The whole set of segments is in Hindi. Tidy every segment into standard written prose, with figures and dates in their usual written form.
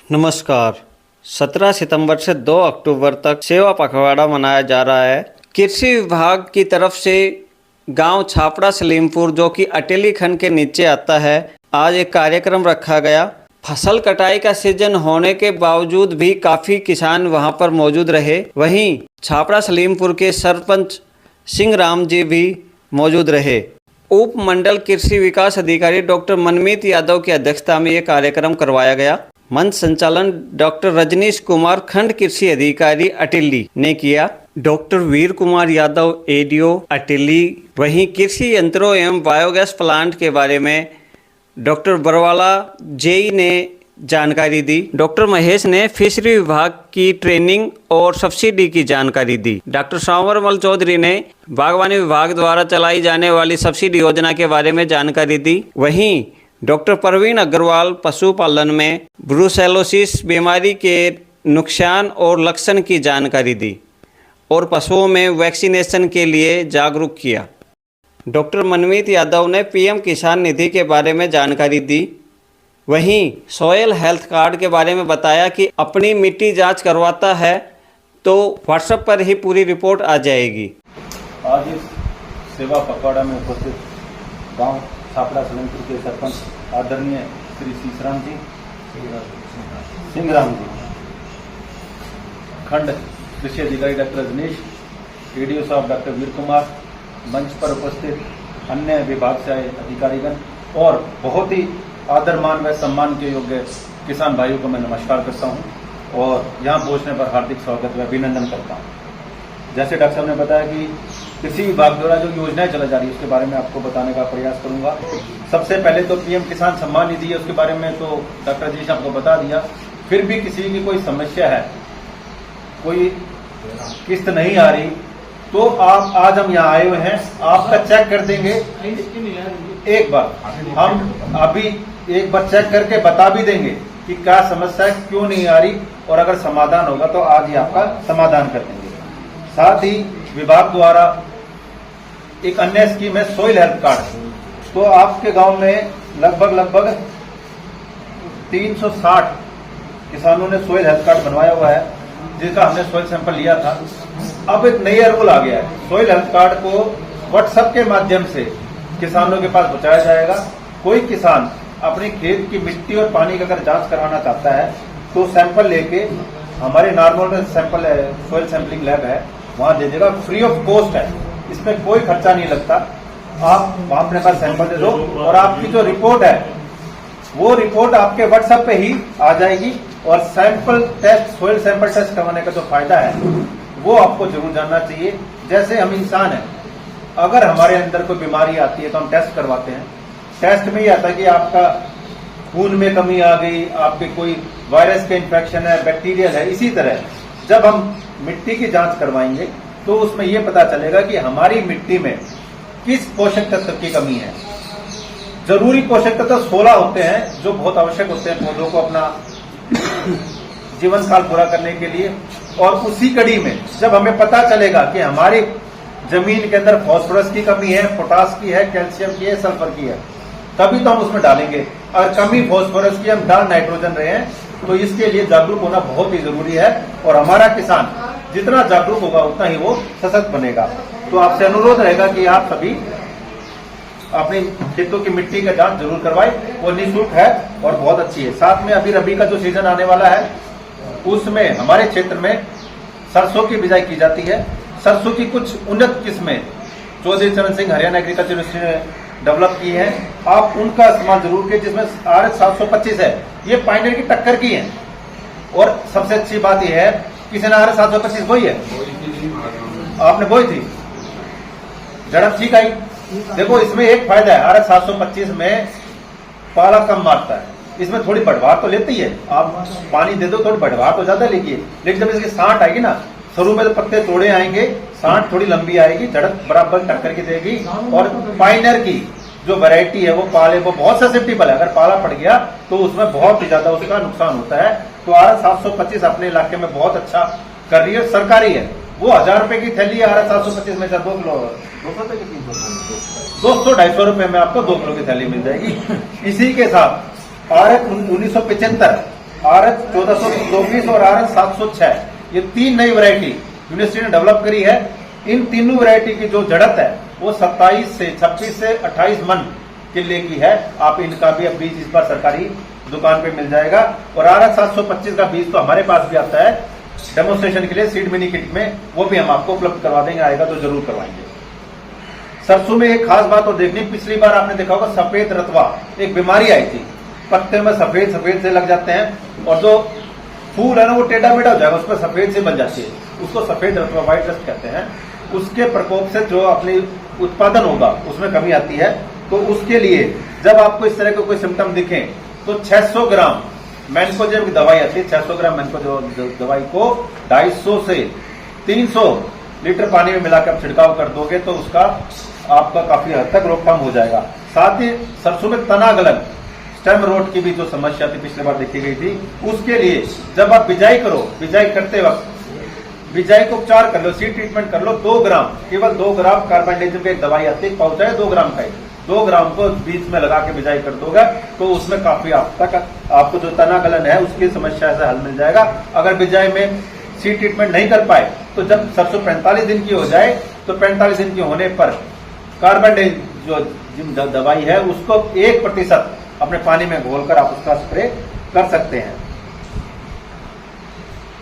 नमस्कार। 17 सितंबर से 2 अक्टूबर तक सेवा पखवाड़ा मनाया जा रहा है। कृषि विभाग की तरफ से गांव छापड़ा सलीमपुर, जो कि अटेली खंड के नीचे आता है, आज एक कार्यक्रम रखा गया। फसल कटाई का सीजन होने के बावजूद भी काफ़ी किसान वहां पर मौजूद रहे। वहीं छापड़ा सलीमपुर के सरपंच सिंह राम जी भी मौजूद रहे। उप मंडल कृषि विकास अधिकारी डॉक्टर मनमीत यादव की अध्यक्षता में यह कार्यक्रम करवाया गया। मंच संचालन डॉक्टर रजनीश कुमार, खंड कृषि अधिकारी अटेली ने किया। डॉक्टर वीर कुमार यादव, एडीओ अटेली। वहीं कृषि यंत्रों एवं बायोगैस प्लांट के बारे में डॉक्टर बरवाला जेई ने जानकारी दी। डॉक्टर महेश ने फिशरी विभाग की ट्रेनिंग और सब्सिडी की जानकारी दी। डॉक्टर सांवरमल चौधरी ने बागवानी विभाग द्वारा चलाई जाने वाली सब्सिडी योजना के बारे में जानकारी दी। वहीं डॉक्टर प्रवीण अग्रवाल पशुपालन में ब्रुसेलोसिस बीमारी के नुकसान और लक्षण की जानकारी दी और पशुओं में वैक्सीनेशन के लिए जागरूक किया। डॉक्टर मनमीत यादव ने पीएम किसान निधि के बारे में जानकारी दी। वहीं सॉयल हेल्थ कार्ड के बारे में बताया कि अपनी मिट्टी जांच करवाता है तो व्हाट्सएप पर ही पूरी रिपोर्ट आ जाएगी। आज इस सेवा पखवाड़ा में उपस्थित गांव छापड़ा सलीमपुर के सरपंच आदरणीय श्री सीसराम जी, सिंह राम जी, खंड कृषि अधिकारी डॉक्टर रजनीश, एडीओ साहब डॉक्टर वीर कुमार, मंच पर उपस्थित अन्य विभाग से आए अधिकारीगण और बहुत ही आदरमान व सम्मान के योग्य किसान भाइयों को मैं नमस्कार करता हूं और यहां पहुंचने पर हार्दिक स्वागत व अभिनंदन करता हूं। जैसे डॉक्टर साहब ने बताया कि कृषि विभाग द्वारा जो योजनाएं चलाई जा रही है उसके बारे में आपको बताने का प्रयास करूंगा। सबसे पहले तो पीएम किसान सम्मान निधि है, उसके बारे में तो डॉक्टर जी ने आपको बता दिया। फिर भी किसी की कोई समस्या है, कोई किस्त नहीं आ रही, तो आप आज हम यहाँ आए हुए हैं, आपका चेक कर देंगे। एक बार हम अभी एक बार चेक करके बता भी देंगे कि क्या समस्या है, क्यों नहीं आ रही, और अगर समाधान होगा तो आज ही आपका समाधान कर देंगे। साथ ही विभाग द्वारा एक अन्य स्कीम है सॉइल हेल्थ कार्ड। तो आपके गांव में लगभग 360 किसानों ने सॉइल हेल्थ कार्ड बनवाया हुआ है, जिसका हमने सॉइल सैंपल लिया था। अब एक नई रूल आ गया है, सॉइल हेल्थ कार्ड को व्हाट्सएप के माध्यम से किसानों के पास पहुंचाया जाएगा। कोई किसान अपने खेत की मिट्टी और पानी का अगर जांच करवाना चाहता है तो सैंपल लेके हमारे normal sample soil sampling lab है, वहां दे देगा। फ्री ऑफ कॉस्ट है, इसमें कोई खर्चा नहीं लगता। आप वहां अपने पास सैंपल दे दो और आपकी जो रिपोर्ट है वो रिपोर्ट आपके व्हाट्सएप पे ही आ जाएगी। और sample test, soil sample test करवाने का जो फायदा है वो आपको जरूर जानना चाहिए। जैसे हम इंसान हैं, अगर हमारे अंदर कोई बीमारी आती है तो हम टेस्ट करवाते हैं। टेस्ट में ये आता है कि आपका खून में कमी आ गई, आपके कोई वायरस का इन्फेक्शन है, बैक्टीरियल है। इसी तरह जब हम मिट्टी की जांच करवाएंगे तो उसमें यह पता चलेगा कि हमारी मिट्टी में किस पोषक तत्व की कमी है। जरूरी पोषक तत्व 16 होते हैं जो बहुत आवश्यक होते हैं पौधों को अपना जीवन काल पूरा करने के लिए। और उसी कड़ी में जब हमें पता चलेगा कि हमारी जमीन के अंदर फास्फोरस की कमी है, पोटास की है, कैल्शियम की है, सल्फर की है, तभी तो हम उसमें डालेंगे। अगर कमी फास्फोरस की, हम डाल नाइट्रोजन रहे हैं, तो इसके लिए जागरूक होना बहुत ही जरूरी है। और हमारा किसान जितना जागरूक होगा उतना ही वो सशक्त बनेगा। तो आपसे अनुरोध रहेगा कि आप सभी अपनी खेतों की मिट्टी का जांच जरूर करवाएं। वो निःशुल्क है और बहुत अच्छी है। साथ में अभी रबी का जो सीजन आने वाला है उसमें हमारे क्षेत्र में सरसों की बिजाई की जाती है। सरसों की कुछ उन्नत किस्में चौधरी चरण सिंह हरियाणा एग्रीकल्चर यूनिवर्सिटी ने डेवलप की है, आप उनका इस्तेमाल जरूर कीजिए, जिसमें RH 725 है। ये पायनियर की टक्कर की है। और सबसे अच्छी बात यह है, किसी ने RH 725 बोई है? आपने बोई थी, झड़प ठीक आई। देखो इसमें एक फायदा है, RH 725 में पाला कम मारता है, इसमें थोड़ी बढ़वार तो लेती है। आप पानी दे दो, थोड़ी बढ़वार तो ज्यादा लेगी, लेकिन जब इसकी सांठ आएगी ना, शुरू में तो पत्ते चौड़े आएंगे, सांठ थोड़ी लंबी आएगी, झड़प बराबर टक्कर की देगी। और पाइनर की जो वैरायटी है वो पाले वो बहुत ससेप्टिबल है, अगर पाला पड़ गया तो उसमें बहुत ही ज्यादा उसका नुकसान होता है। तो RH 725 अपने इलाके में बहुत अच्छा कर रही है, सरकारी है। वो 1000 रुपए की थैली है, RH 725 में 2 किलो 200-250 रुपए में आपको 2 किलो की थैली मिल जाएगी। इसी के साथ RH 1975 RS 1424 और RS 706, ये 3 नई वैरायटी यूनिवर्सिटी ने डेवलप करी है। इन तीनों वैरायटी की जो जड़त है वो 26 से 28 मन किले की है। आप इनका भी अब बीज इस बार सरकारी दुकान पे मिल जाएगा। और RS 725 का बीज तो हमारे पास भी आता है डेमोन्स्ट्रेशन के लिए सीड मिनी किट में, वो भी हम आपको उपलब्ध करवा देंगे, आएगा तो जरूर करवाएंगे। सरसों में एक खास बात और देखनी, पिछली बार आपने देखा होगा सफेद रतवा एक बीमारी आई थी, पत्ते में सफेद सफेद से लग जाते हैं और जो फूल है ना वो टेढ़ा मेढ़ा हो जाएगा, उस पर सफेद से बन जाती है, उसको सफेद रतवा व्हाइट रस्ट कहते हैं। उसके प्रकोप से जो अपनी उत्पादन होगा उसमें कमी आती है। तो उसके लिए जब आपको इस तरह के कोई सिम्टम दिखे तो 600 ग्राम मैनकोजेब की दवाई आती है, 600 ग्राम मैनकोजेब दवाई को 250 से 300 लीटर पानी में मिलाकर आप छिड़काव कर दोगे तो उसका आपका काफी हद तक रोकथाम हो जाएगा। साथ ही सरसों में तना गलन स्टेम रोट की भी जो समस्या थी पिछले बार देखी गई थी, उसके लिए जब आप बिजाई करो, बिजाई करते वक्त बिजाई को उपचार कर लो, सीड ट्रीटमेंट कर लो, 2 ग्राम, केवल 2 ग्राम कार्बेंडाजिम की एक दवाई आती है, पाउच है 2 ग्राम का, 2 ग्राम को बीच में लगा के बिजाई कर दोगे तो उसमें काफी आपको जो तना गलन है उसकी समस्या से हल मिल जाएगा। अगर बिजाई में सीड ट्रीटमेंट नहीं कर पाए तो जब सरसों 45 दिन की हो जाए तो 45 दिन की होने पर कार्बेंडाजिम जो दवाई है उसको 1% अपने पानी में घोलकर आप उसका स्प्रे कर सकते हैं।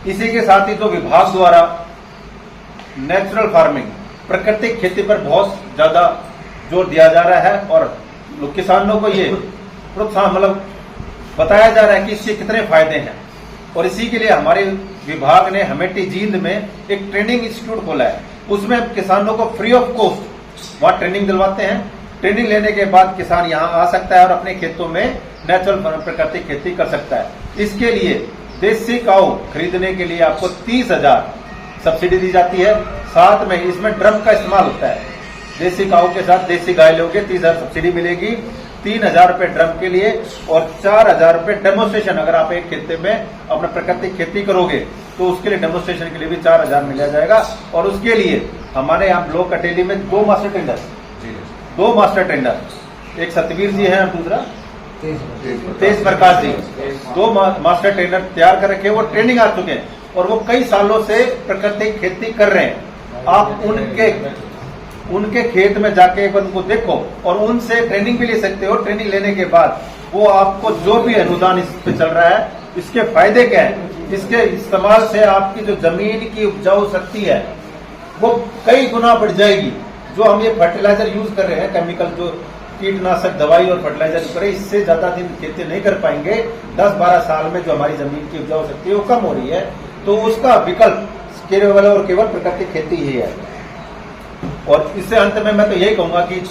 इसी के साथ ही तो विभाग द्वारा नेचुरल फार्मिंग प्राकृतिक खेती पर बहुत ज्यादा जोर दिया जा रहा है और किसानों को ये प्रोत्साहन मतलब बताया जा रहा है कि इसके कितने फायदे हैं। और इसी के लिए हमारे विभाग ने अमेठी जींद में एक ट्रेनिंग इंस्टीट्यूट खोला है, उसमें किसानों को फ्री ऑफ कॉस्ट वहां ट्रेनिंग दिलवाते हैं। ट्रेनिंग लेने के बाद किसान यहाँ आ सकता है और अपने खेतों में नेचुरल प्राकृतिक खेती कर सकता है। इसके लिए देसी काऊ खरीदने के लिए आपको 30,000 सब्सिडी दी जाती है। साथ में इसमें ड्रम का इस्तेमाल होता है, देसी काऊ के साथ देसी गाय लोगे 30,000 सब्सिडी मिलेगी, 3,000 रुपए ड्रम के लिए और 4,000 रुपए डेमोन्स्ट्रेशन। अगर आप एक खेते में अपना प्राकृतिक खेती करोगे तो उसके लिए डेमोन्स्ट्रेशन के लिए भी 4,000 मिला जाएगा। और उसके लिए हमारे यहाँ ब्लॉक कटेली में 2 मास्टर ट्रेंडर, एक सतवीर जी हैं और दूसरा तेज प्रकाश जी, 2 मास्टर ट्रेनर तैयार कर रखे, वो ट्रेनिंग आ चुके हैं और वो कई सालों से प्राकृतिक खेती कर रहे हैं। आप उनके खेत में जाके उनको देखो और उनसे ट्रेनिंग भी ले सकते हो। ट्रेनिंग लेने के बाद वो आपको जो भी अनुदान इस पे चल रहा है इसके फायदे क्या है, इसके इस्तेमाल से आपकी जो जमीन की उपजाऊ शक्ति है वो कई गुना बढ़ जाएगी। जो हम ये फर्टिलाइजर यूज कर रहे हैं, केमिकल जो कीटनाशक दवाई और फर्टिलाइजर यूज कर रहे हैं, इससे ज्यादा दिन खेती नहीं कर पाएंगे। 10-12 साल में जो हमारी जमीन की उपजाऊ शक्ति है वो कम हो रही है, तो उसका विकल्प केवल और केवल प्राकृतिक खेती ही है। और इससे अंत में मैं तो यही कहूंगा कि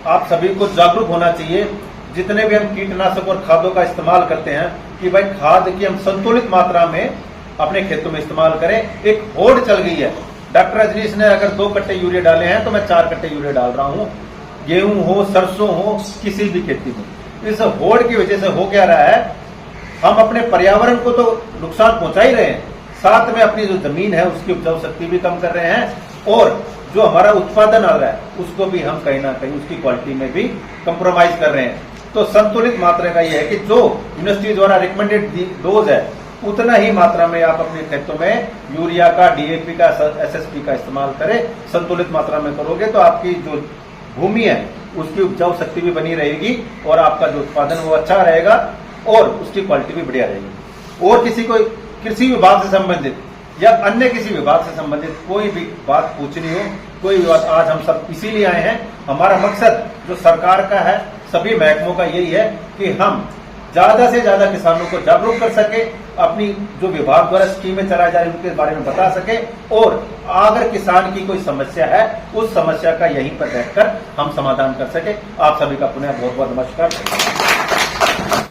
आप सभी को जागरूक होना चाहिए। जितने भी हम कीटनाशक और खादों का इस्तेमाल करते हैं कि भाई खाद की हम संतुलित मात्रा में अपने खेतों में इस्तेमाल करें। एक होड़ चल गई है, डॉक्टर रजनीश ने अगर 2 कट्टे यूरिया डाले हैं तो मैं 4 कट्टे यूरिया डाल रहा हूं, गेहूं हो सरसों हो किसी भी खेती में। इस होड़ की वजह से हो क्या रहा है, हम अपने पर्यावरण को तो नुकसान पहुंचा ही रहे हैं, साथ में अपनी जो जमीन है उसकी उपजाऊ शक्ति भी कम कर रहे हैं और जो हमारा उत्पादन आ रहा है उसको भी हम कहीं ना कहीं उसकी क्वालिटी में भी कंप्रोमाइज कर रहे हैं। तो संतुलित मात्रा का यह है कि जो यूनिवर्सिटी द्वारा रिकमेंडेड डोज है उतना ही मात्रा में आप अपने खेतों में यूरिया का, डीएपी का, एसएसपी का इस्तेमाल करें। संतुलित मात्रा में करोगे तो आपकी जो भूमि है उसकी उपजाऊ शक्ति भी बनी रहेगी और आपका जो उत्पादन वो अच्छा रहेगा और उसकी क्वालिटी भी बढ़िया रहेगी। और किसी को कृषि विभाग से संबंधित या अन्य किसी विभाग से संबंधित कोई भी बात पूछनी हो, कोई भी बात, आज हम सब इसीलिए आए हैं। हमारा मकसद जो सरकार का है, सभी महकमों का यही है कि हम ज्यादा से ज्यादा किसानों को जागरूक कर सके, अपनी जो विभाग द्वारा स्कीमें चलाई जा रही उनके बारे में बता सके और अगर किसान की कोई समस्या है उस समस्या का यहीं पर बैठकर हम समाधान कर सके। आप सभी का पुनः बहुत बहुत नमस्कार।